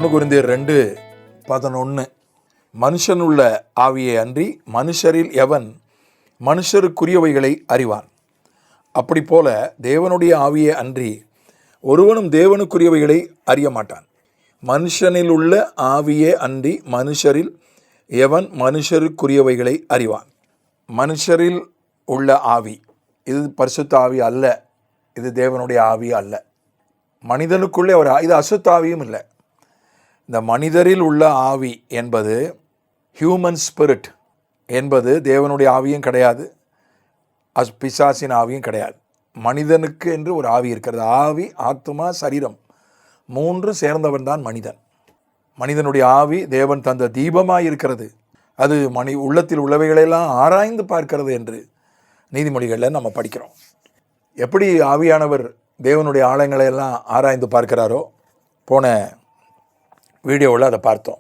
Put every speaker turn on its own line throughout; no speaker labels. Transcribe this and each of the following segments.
ஒன்று கொரிந்தியர் 2:11 மனுஷனுள்ள ஆவியை அன்றி மனுஷரில் எவன் மனுஷருக்குரியவைகளை அறிவான். அப்படி போல தேவனுடைய ஆவியை அன்றி ஒருவனும் தேவனுக்குரியவைகளை அறிய மாட்டான். மனுஷனில் உள்ள ஆவியே அன்றி மனுஷரில் எவன் மனுஷருக்குரியவைகளை அறிவான். மனுஷரில் உள்ள ஆவி இது பரிசுத்த ஆவி அல்ல, இது தேவனுடைய ஆவி அல்ல. மனிதனுக்குள்ளே ஒரு இது அசுத்த ஆவியும் இல்லை. இந்த மனிதரில் உள்ள ஆவி என்பது ஹியூமன் ஸ்பிரிட் என்பது தேவனுடைய ஆவியும் கிடையாது, பிசாசின் ஆவியும் கிடையாது. மனிதனுக்கு என்று ஒரு ஆவி இருக்கிறது. ஆவி, ஆத்மா, சரீரம் மூன்று சேர்ந்தவன் தான் மனிதன். மனிதனுடைய ஆவி தேவன் தந்த தீபமாக இருக்கிறது. அது உள்ளத்தில் உள்ளவைகளெல்லாம் ஆராய்ந்து பார்க்கிறது என்று நீதிமொழிகளில் நம்ம படிக்கிறோம். எப்படி ஆவியானவர் தேவனுடைய ஆழங்களை எல்லாம் ஆராய்ந்து பார்க்கிறாரோ, போன வீடியோவில் அதை பார்த்தோம்.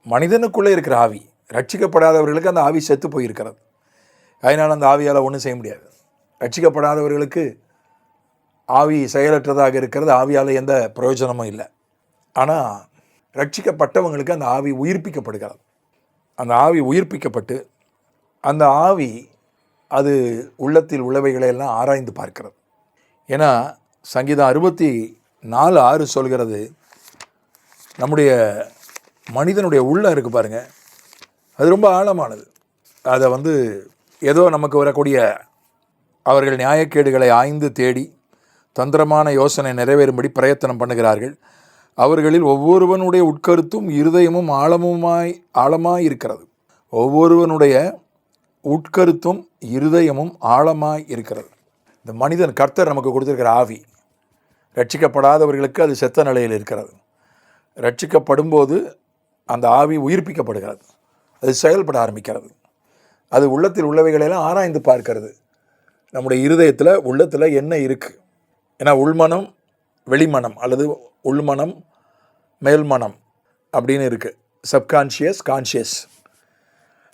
மனிதனுக்குள்ளே இருக்கிற ஆவி, ரட்சிக்கப்படாதவர்களுக்கு அந்த ஆவி செத்து போயிருக்கிறது. அதனால் அந்த ஆவியால் ஒன்றும் செய்ய முடியாது. ரட்சிக்கப்படாதவர்களுக்கு ஆவி செயலற்றதாக இருக்கிறது, ஆவியால் எந்த பிரயோஜனமும் இல்லை. ஆனால் ரட்சிக்கப்பட்டவங்களுக்கு அந்த ஆவி உயிர்ப்பிக்கப்படுகிறது. அந்த ஆவி உயிர்ப்பிக்கப்பட்டு அந்த ஆவி அது உள்ளத்தில் உள்ளவைகளையெல்லாம் ஆராய்ந்து பார்க்கிறது. ஏன்னா சங்கீதம் 64:6 சொல்கிறது, நம்முடைய மனிதனுடைய உள்ளம் இருக்குது பாருங்கள், அது ரொம்ப ஆழமானது. அதை ஏதோ நமக்கு வரக்கூடிய அவர்கள் நியாயக்கேடுகளை ஆய்ந்து தேடி தந்திரமான யோசனை நிறைவேறும்படி பிரயத்தனம் பண்ணுகிறார்கள். அவர்களில் ஒவ்வொருவனுடைய உட்கருத்தும் இருதயமும் ஆழமாய் இருக்கிறது. ஒவ்வொருவனுடைய உட்கருத்தும் இருதயமும் ஆழமாய் இருக்கிறது. இந்த மனிதன் கர்த்தர் நமக்கு கொடுத்திருக்கிற ஆவி, ரட்சிக்கப்படாதவர்களுக்கு அது செத்த நிலையில் இருக்கிறது. ரட்சிக்கப்படும்போது அந்த ஆவி உயிர்ப்பிக்கப்படுகிறது, அது செயல்பட ஆரம்பிக்கிறது. அது உள்ளத்தில் உள்ளவைகளெல்லாம் ஆராய்ந்து பார்க்கிறது. நம்முடைய இருதயத்தில் உள்ளத்தில் என்ன இருக்குது. ஏன்னா உள்மனம் வெளிமனம் அல்லது உள்மனம் மேல்மனம் அப்படின்னு இருக்குது. Subconscious, conscious.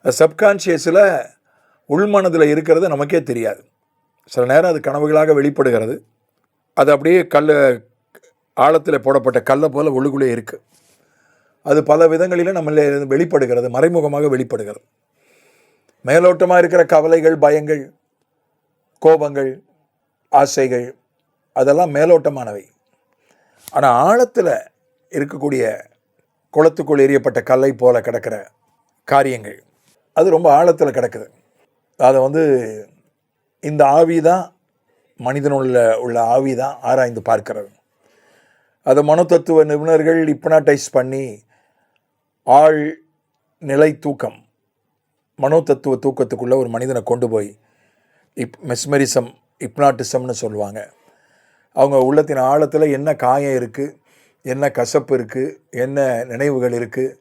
சப்கான்ஷியஸில் உள்மனதில் இருக்கிறது நமக்கே தெரியாது. சில நேரம் அது கனவுகளாக வெளிப்படுகிறது. அது அப்படியே ஆழத்தில் போடப்பட்ட கல்லை போல் உள்ளுக்குள்ளே இருக்குது. அது பல விதங்களில் நம்மள வெளிப்படுகிறது, மறைமுகமாக வெளிப்படுகிறது. மேலோட்டமாக இருக்கிற கவலைகள், பயங்கள், கோபங்கள், ஆசைகள் அதெல்லாம் மேலோட்டமானவை. ஆனால் ஆழத்தில் இருக்கக்கூடிய குளத்துக்குள் எரியப்பட்ட கல்லை போல கிடக்கிற காரியங்கள் அது ரொம்ப ஆழத்தில் கிடக்குது. அதை இந்த ஆவி தான், உள்ள ஆவி தான் ஆராய்ந்து பார்க்கிறது. அதை மனோதத்துவ நிபுணர்கள் ஹிப்னாட்டைஸ் பண்ணி ஆழ் நிலை தூக்கம், மனோதத்துவ தூக்கத்துக்குள்ளே ஒரு மனிதனை கொண்டு போய் மெஸ்மரிசம், ஹிப்னாட்டிசம்னு சொல்லுவாங்க. அவங்க உள்ளத்தின் ஆழத்தில் என்ன காயம் இருக்குது, என்ன கசப்பு இருக்குது, என்ன நினைவுகள் இருக்குது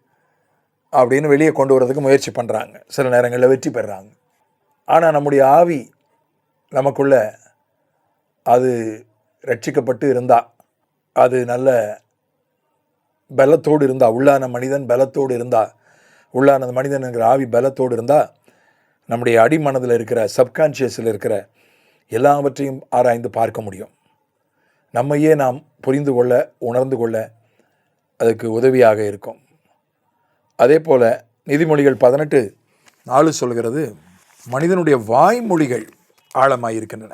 அப்படின்னு வெளியே கொண்டு வரதுக்கு முயற்சி பண்ணுறாங்க. சில நேரங்களில் வெற்றி பெறுறாங்க. ஆனால் நம்முடைய ஆவி நமக்குள்ள அது ரட்சிக்கப்பட்டு இருந்தால், அது நல்ல பலத்தோடு இருந்தால், உள்ளான மனிதன் பலத்தோடு இருந்தால், உள்ளான மனிதன் என்கிற ஆவி பலத்தோடு இருந்தால், நம்முடைய அடிமனதில் இருக்கிற சப்கான்ஷியஸில் இருக்கிற எல்லாவற்றையும் ஆராய்ந்து பார்க்க முடியும். நம்மையே நாம் புரிந்து கொள்ள, உணர்ந்து கொள்ள அதுக்கு உதவியாக இருக்கும். அதே போல் நீதிமொழிகள் 18:4 சொல்கிறது, மனிதனுடைய வாய்மொழிகள் ஆழமாக இருக்கின்றன.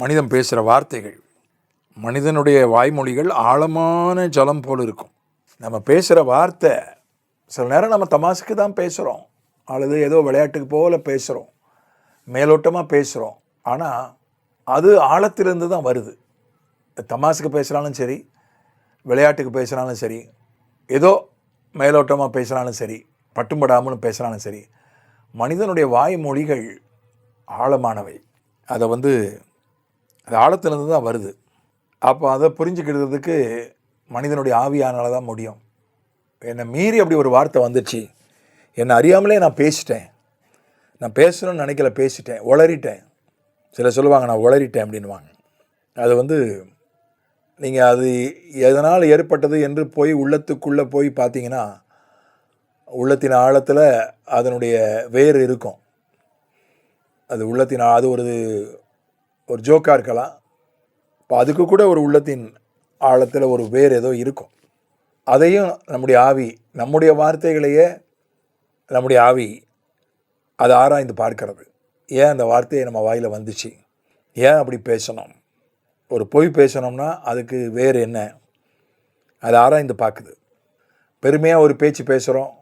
மனிதன் பேசுகிற வார்த்தைகள், மனிதனுடைய வாய்மொழிகள் ஆழமான ஜலம் போல் இருக்கும். நம்ம பேசுகிற வார்த்தை சில நேரம் நம்ம தமாசுக்கு தான் பேசுகிறோம், அல்லது ஏதோ விளையாட்டுக்கு போல் பேசுகிறோம், மேலோட்டமாக பேசுகிறோம். ஆனால் அது ஆழத்திலிருந்து தான் வருது. தமாசுக்கு பேசுகிறாலும் சரி, விளையாட்டுக்கு பேசுகிறாலும் சரி, ஏதோ மேலோட்டமாக பேசுகிறாலும் சரி, பட்டும்படாமலும் பேசுகிறாலும் சரி, மனிதனுடைய வாய்மொழிகள் ஆழமானவை. அதை அது ஆழத்திலிருந்து தான் வருது. அப்போ அதை புரிஞ்சுக்கிறதுக்கு மனிதனுடைய ஆவியானால தான் முடியும். என்னை மீறி அப்படி ஒரு வார்த்தை வந்துச்சு, என்னை அறியாமலே நான் பேசிட்டேன், நான் பேசணும்னு நினைக்கல, பேசிட்டேன், உளறிட்டேன். சிலர் சொல்லுவாங்க நான் உளறிட்டேன் அப்படின்வாங்க. அது நீங்கள் அது எதனால் ஏற்பட்டது என்று போய் உள்ளத்துக்குள்ளே போய் பார்த்தீங்கன்னா, உள்ளத்தின் ஆழத்தில் அதனுடைய வேர் இருக்கும். அது உள்ளத்தின் அது ஒரு ஜோக்காக இருக்கலாம். இப்போ அதுக்கு கூட ஒரு உள்ளத்தின் ஆழத்தில் ஒரு வேர் ஏதோ இருக்கும். அதையும் நம்முடைய வார்த்தைகளையே நம்முடைய ஆவி அதை ஆராய்ந்து பார்க்கிறது. ஏன் அந்த வார்த்தையை நம்ம வாயில் வந்துச்சு, ஏன் அப்படி பேசணும், ஒரு பொய் பேசணும்னா அதுக்கு வேறு என்ன, அதை ஆராய்ந்து பார்க்குது. பெருமையாக ஒரு பேச்சு பேசுகிறோம்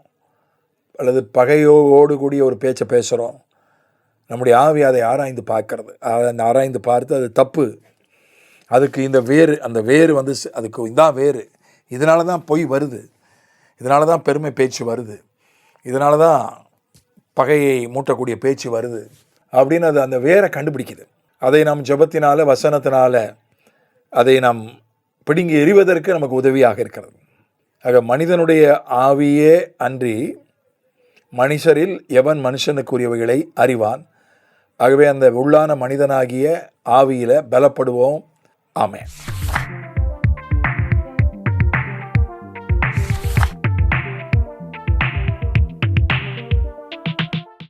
அல்லது பகையோடு கூடிய ஒரு பேச்சை பேசுகிறோம், நம்முடைய ஆவி அதை ஆராய்ந்து பார்க்கறது. அதை ஆராய்ந்து பார்த்து அது தப்பு, அதுக்கு இந்த வேறு, அந்த வேறு வந்து அதுக்கு இதான் வேறு, இதனால தான் பொய் வருது, இதனால தான் பெருமை பேச்சு வருது, இதனால தான் பகையை மூட்டக்கூடிய பேச்சு வருது அப்படின்னு அது அந்த வேரை கண்டுபிடிக்குது. அதை நாம் ஜெபத்தினால வசனத்தினால அதை நாம் பிடுங்கி எறிவதற்கு நமக்கு உதவியாக இருக்கிறது. ஆக மனிதனுடைய ஆவியே அன்றி மனுஷரில் எவன் மனுஷனுக்குரியவைகளை அறிவான். ஆகவே அந்த உள்ளான மனிதனாகிய ஆவியில் பலப்படுவோம். ஆமென்.